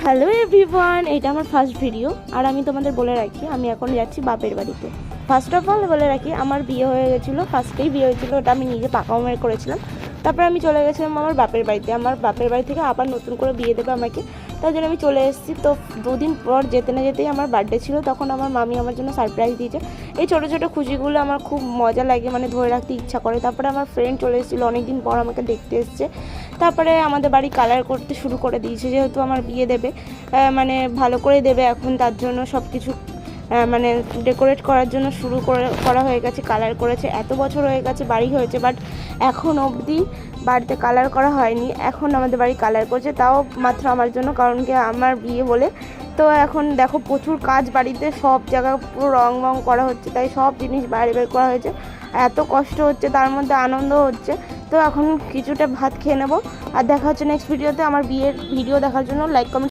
Hello everyone, এটা আমার first video. আর আমি তোমাদের বলে রাখি, আমি এখন যাচ্ছি বাপের বাড়িতে। ফার্স্ট অফ অল বলে রাখি, আমার বিয়ে হয়ে গেছিলো, ফার্স্টেই বিয়ে হয়েছিল, ওটা আমি নিজে পাকা উমের করেছিলাম। তারপরে আমি চলে গেছিলাম আমার বাপের বাড়িতে। আমার বাপের বাড়ি থেকে আবার নতুন করে বিয়ে দেবে আমাকে, তার জন্য আমি চলে এসেছি। তো দুদিন পর যেতে না যেতেই আমার বার্থডে ছিল, তখন আমার মামি আমার জন্য সারপ্রাইজ দিয়েছে। এই ছোটো ছোটো খুশিগুলো আমার খুব মজা লাগে, মানে ধরে রাখতে ইচ্ছা করে। তারপরে আমার ফ্রেন্ড চলে এসেছিলো, অনেকদিন পর আমাকে দেখতে এসছে। তারপরে আমাদের বাড়ি কালার করতে শুরু করে দিয়েছে, যেহেতু আমার বিয়ে দেবে, মানে ভালো করে দেবে এখন, তার জন্য সব কিছু মানে ডেকোরেট করার জন্য শুরু করা হয়ে গেছে। কালার করেছে, এত বছর হয়ে গেছে বাড়ি হয়েছে, বাট এখন অবধি বাড়িতে কালার করা হয়নি। এখন আমাদের বাড়ি কালার করছে, তাও মাত্র আমার জন্য, কারণ কি আমার বিয়ে বলে। তো এখন দেখো প্রচুর কাজ বাড়িতে, সব জায়গা পুরো রং করা হচ্ছে, তাই সব জিনিস বাইরে বের করা হয়েছে। এত কষ্ট হচ্ছে, তার মধ্যে আনন্দ হচ্ছে। তো এখন কিছুটা ভাত খেয়ে নেবো, আর দেখা হচ্ছে নেক্সট ভিডিওতে। আমার বিয়ের ভিডিও দেখার জন্য লাইক কমেন্ট